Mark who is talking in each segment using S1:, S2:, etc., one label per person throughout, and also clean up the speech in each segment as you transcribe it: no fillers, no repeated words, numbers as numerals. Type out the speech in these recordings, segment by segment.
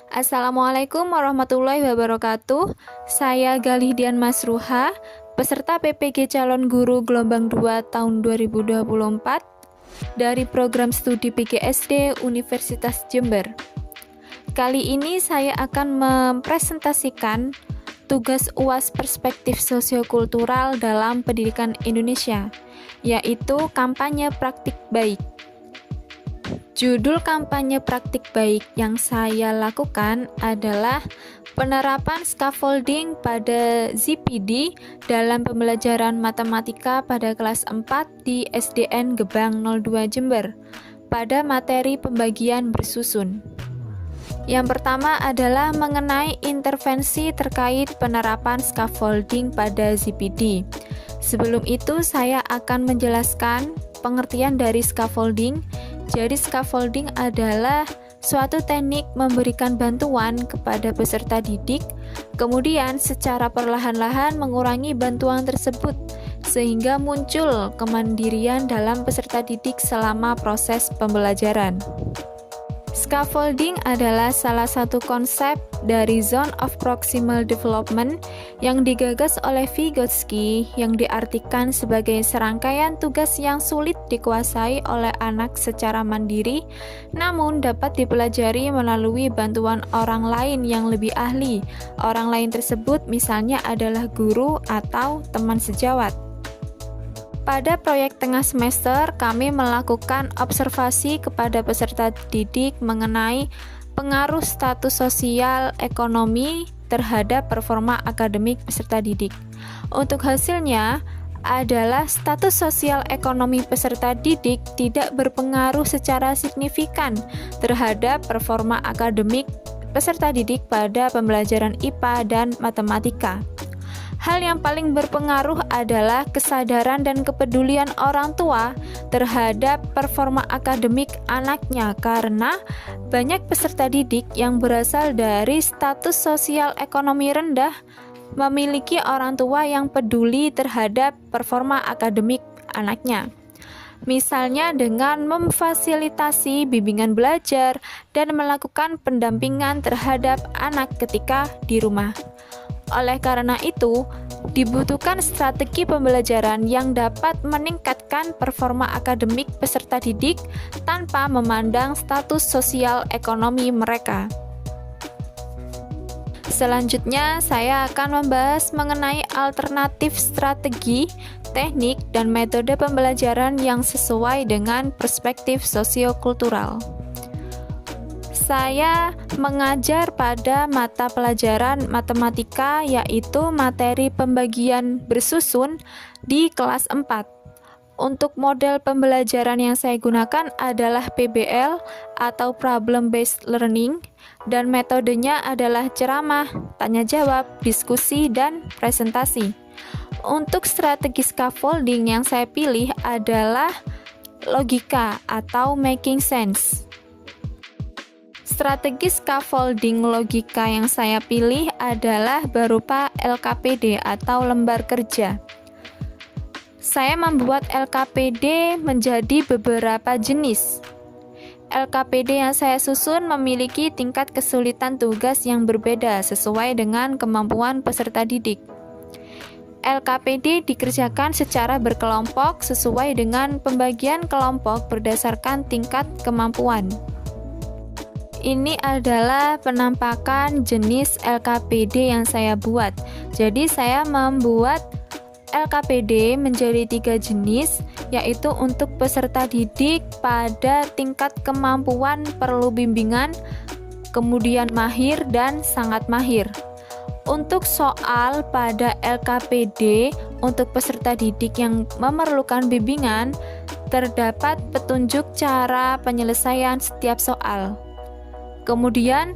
S1: Assalamualaikum warahmatullahi wabarakatuh. Saya Galih Dian Masruha, peserta PPG Calon Guru Gelombang 2 tahun 2024 dari program studi PGSD Universitas Jember. Kali ini saya akan mempresentasikan tugas UAS Perspektif Sosiokultural dalam Pendidikan Indonesia, yaitu kampanye praktik baik. Judul kampanye praktik baik yang saya lakukan adalah penerapan scaffolding pada ZPD dalam pembelajaran matematika pada kelas 4 di SDN Gebang 02 Jember pada materi pembagian bersusun. Yang pertama adalah mengenai intervensi terkait penerapan scaffolding pada ZPD. Sebelum itu saya akan menjelaskan pengertian dari scaffolding. Jadi scaffolding adalah suatu teknik memberikan bantuan kepada peserta didik, kemudian secara perlahan-lahan mengurangi bantuan tersebut sehingga muncul kemandirian dalam peserta didik selama proses pembelajaran. Scaffolding adalah salah satu konsep dari Zone of Proximal Development yang digagas oleh Vygotsky, yang diartikan sebagai serangkaian tugas yang sulit dikuasai oleh anak secara mandiri, namun dapat dipelajari melalui bantuan orang lain yang lebih ahli. Orang lain tersebut misalnya adalah guru atau teman sejawat. Pada proyek tengah semester, kami melakukan observasi kepada peserta didik mengenai pengaruh status sosial ekonomi terhadap performa akademik peserta didik. Untuk hasilnya adalah status sosial ekonomi peserta didik tidak berpengaruh secara signifikan terhadap performa akademik peserta didik pada pembelajaran IPA dan matematika. Hal yang paling berpengaruh adalah kesadaran dan kepedulian orang tua terhadap performa akademik anaknya, karena banyak peserta didik yang berasal dari status sosial ekonomi rendah memiliki orang tua yang peduli terhadap performa akademik anaknya. Misalnya dengan memfasilitasi bimbingan belajar dan melakukan pendampingan terhadap anak ketika di rumah. Oleh karena itu, dibutuhkan strategi pembelajaran yang dapat meningkatkan performa akademik peserta didik tanpa memandang status sosial ekonomi mereka. Selanjutnya, saya akan membahas mengenai alternatif strategi, teknik, dan metode pembelajaran yang sesuai dengan perspektif sosiokultural. Saya mengajar pada mata pelajaran matematika, yaitu materi pembagian bersusun di kelas 4. Untuk model pembelajaran yang saya gunakan adalah PBL atau Problem Based Learning, dan metodenya adalah ceramah, tanya jawab, diskusi, dan presentasi. Untuk strategi scaffolding yang saya pilih adalah logika atau making sense. Strategi scaffolding logika yang saya pilih adalah berupa LKPD atau lembar kerja. Saya membuat LKPD menjadi beberapa jenis. LKPD yang saya susun memiliki tingkat kesulitan tugas yang berbeda sesuai dengan kemampuan peserta didik. LKPD dikerjakan secara berkelompok sesuai dengan pembagian kelompok berdasarkan tingkat kemampuan. Ini adalah penampakan jenis LKPD yang saya buat. Jadi saya membuat LKPD menjadi 3 jenis, yaitu untuk peserta didik pada tingkat kemampuan perlu bimbingan, kemudian mahir, dan sangat mahir. Untuk soal pada LKPD untuk peserta didik yang memerlukan bimbingan, terdapat petunjuk cara penyelesaian setiap soal. Kemudian,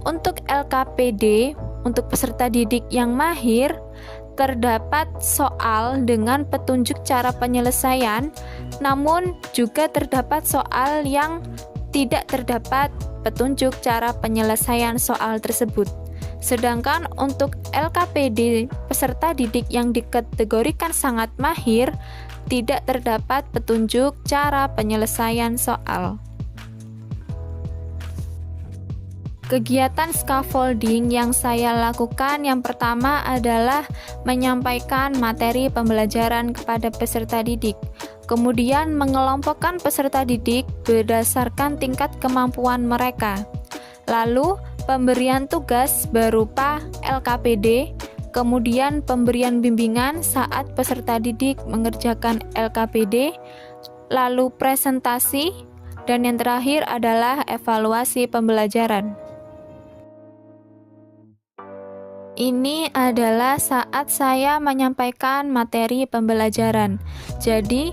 S1: untuk LKPD, untuk peserta didik yang mahir, terdapat soal dengan petunjuk cara penyelesaian, namun juga terdapat soal yang tidak terdapat petunjuk cara penyelesaian soal tersebut. Sedangkan untuk LKPD peserta didik yang dikategorikan sangat mahir, tidak terdapat petunjuk cara penyelesaian soal. Kegiatan scaffolding yang saya lakukan yang pertama adalah menyampaikan materi pembelajaran kepada peserta didik. Kemudian mengelompokkan peserta didik berdasarkan tingkat kemampuan mereka. Lalu pemberian tugas berupa LKPD, kemudian pemberian bimbingan saat peserta didik mengerjakan LKPD, lalu presentasi, dan yang terakhir adalah evaluasi pembelajaran. Ini adalah saat saya menyampaikan materi pembelajaran. Jadi,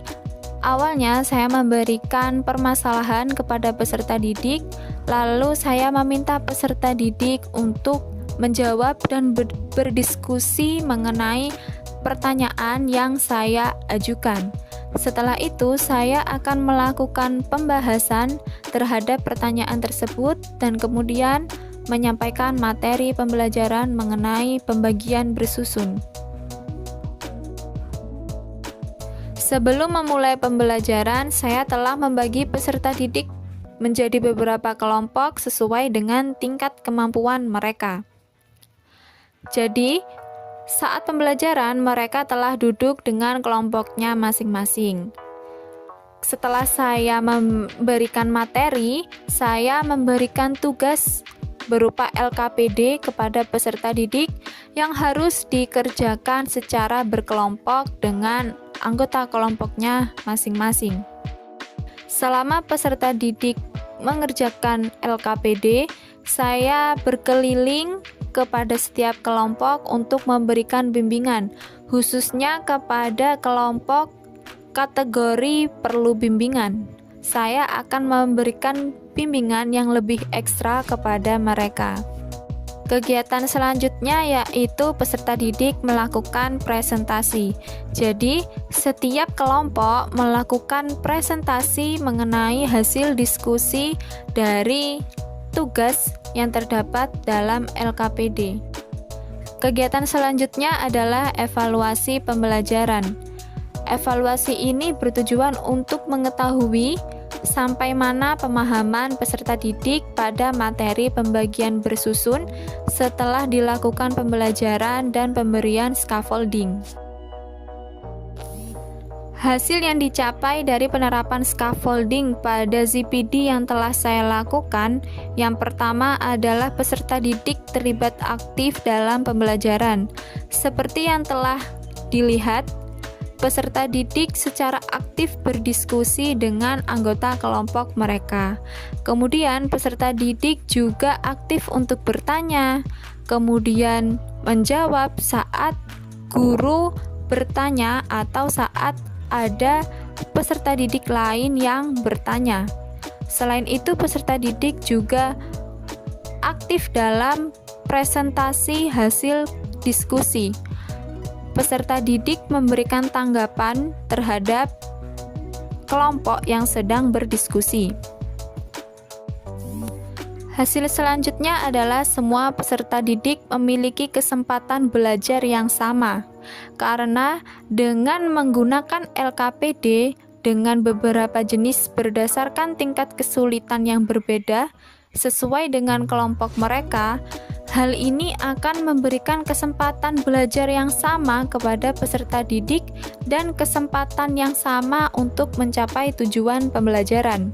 S1: awalnya saya memberikan permasalahan kepada peserta didik, lalu saya meminta peserta didik untuk menjawab dan berdiskusi mengenai pertanyaan yang saya ajukan. Setelah itu, saya akan melakukan pembahasan terhadap pertanyaan tersebut dan kemudian menyampaikan materi pembelajaran mengenai pembagian bersusun. Sebelum memulai pembelajaran, saya telah membagi peserta didik menjadi beberapa kelompok sesuai dengan tingkat kemampuan mereka. Jadi, saat pembelajaran mereka telah duduk dengan kelompoknya masing-masing. Setelah saya memberikan materi, saya memberikan tugas berupa LKPD kepada peserta didik yang harus dikerjakan secara berkelompok dengan anggota kelompoknya masing-masing. Selama peserta didik mengerjakan LKPD, saya berkeliling kepada setiap kelompok untuk memberikan bimbingan, khususnya kepada kelompok kategori perlu bimbingan. Saya akan memberikan bimbingan yang lebih ekstra kepada mereka. Kegiatan selanjutnya yaitu peserta didik melakukan presentasi. Jadi, setiap kelompok melakukan presentasi mengenai hasil diskusi dari tugas yang terdapat dalam LKPD. Kegiatan selanjutnya adalah evaluasi pembelajaran. Evaluasi ini bertujuan untuk mengetahui sampai mana pemahaman peserta didik pada materi pembagian bersusun setelah dilakukan pembelajaran dan pemberian scaffolding. Hasil yang dicapai dari penerapan scaffolding pada ZPD yang telah saya lakukan, yang pertama adalah peserta didik terlibat aktif dalam pembelajaran. Seperti yang telah dilihat, peserta didik secara aktif berdiskusi dengan anggota kelompok mereka. Kemudian peserta didik juga aktif untuk bertanya, kemudian menjawab saat guru bertanya atau saat ada peserta didik lain yang bertanya. Selain itu, peserta didik juga aktif dalam presentasi hasil diskusi. Peserta didik memberikan tanggapan terhadap kelompok yang sedang berdiskusi. Hasil selanjutnya adalah semua peserta didik memiliki kesempatan belajar yang sama, karena dengan menggunakan LKPD dengan beberapa jenis berdasarkan tingkat kesulitan yang berbeda sesuai dengan kelompok mereka, hal ini akan memberikan kesempatan belajar yang sama kepada peserta didik dan kesempatan yang sama untuk mencapai tujuan pembelajaran.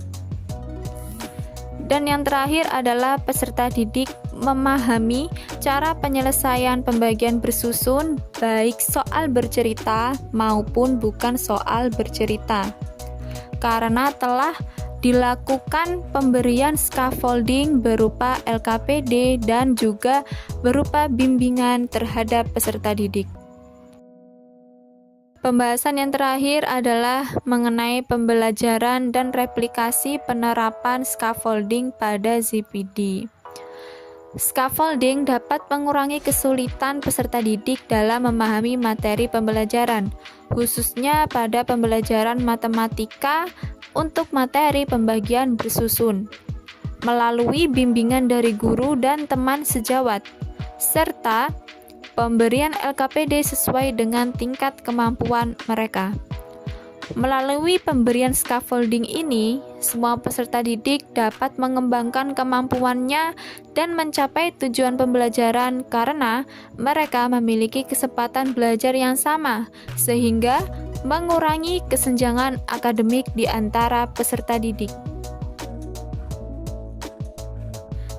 S1: Dan yang terakhir adalah peserta didik memahami cara penyelesaian pembagian bersusun, baik soal bercerita maupun bukan soal bercerita, karena telah dilakukan pemberian scaffolding berupa LKPD dan juga berupa bimbingan terhadap peserta didik. Pembahasan yang terakhir adalah mengenai pembelajaran dan replikasi penerapan scaffolding pada ZPD. Scaffolding dapat mengurangi kesulitan peserta didik dalam memahami materi pembelajaran, khususnya pada pembelajaran matematika untuk materi pembagian bersusun, melalui bimbingan dari guru dan teman sejawat, serta pemberian LKPD sesuai dengan tingkat kemampuan mereka. Melalui pemberian scaffolding ini, semua peserta didik dapat mengembangkan kemampuannya dan mencapai tujuan pembelajaran karena mereka memiliki kesempatan belajar yang sama, sehingga mengurangi kesenjangan akademik di antara peserta didik.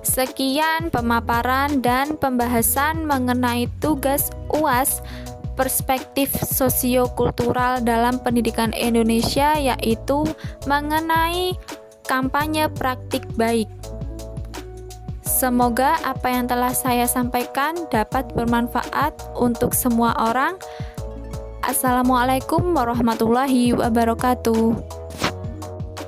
S1: Sekian pemaparan dan pembahasan mengenai tugas UAS perspektif sosiokultural dalam pendidikan Indonesia, yaitu mengenai kampanye praktik baik. Semoga apa yang telah saya sampaikan dapat bermanfaat untuk semua orang. Assalamualaikum warahmatullahi wabarakatuh.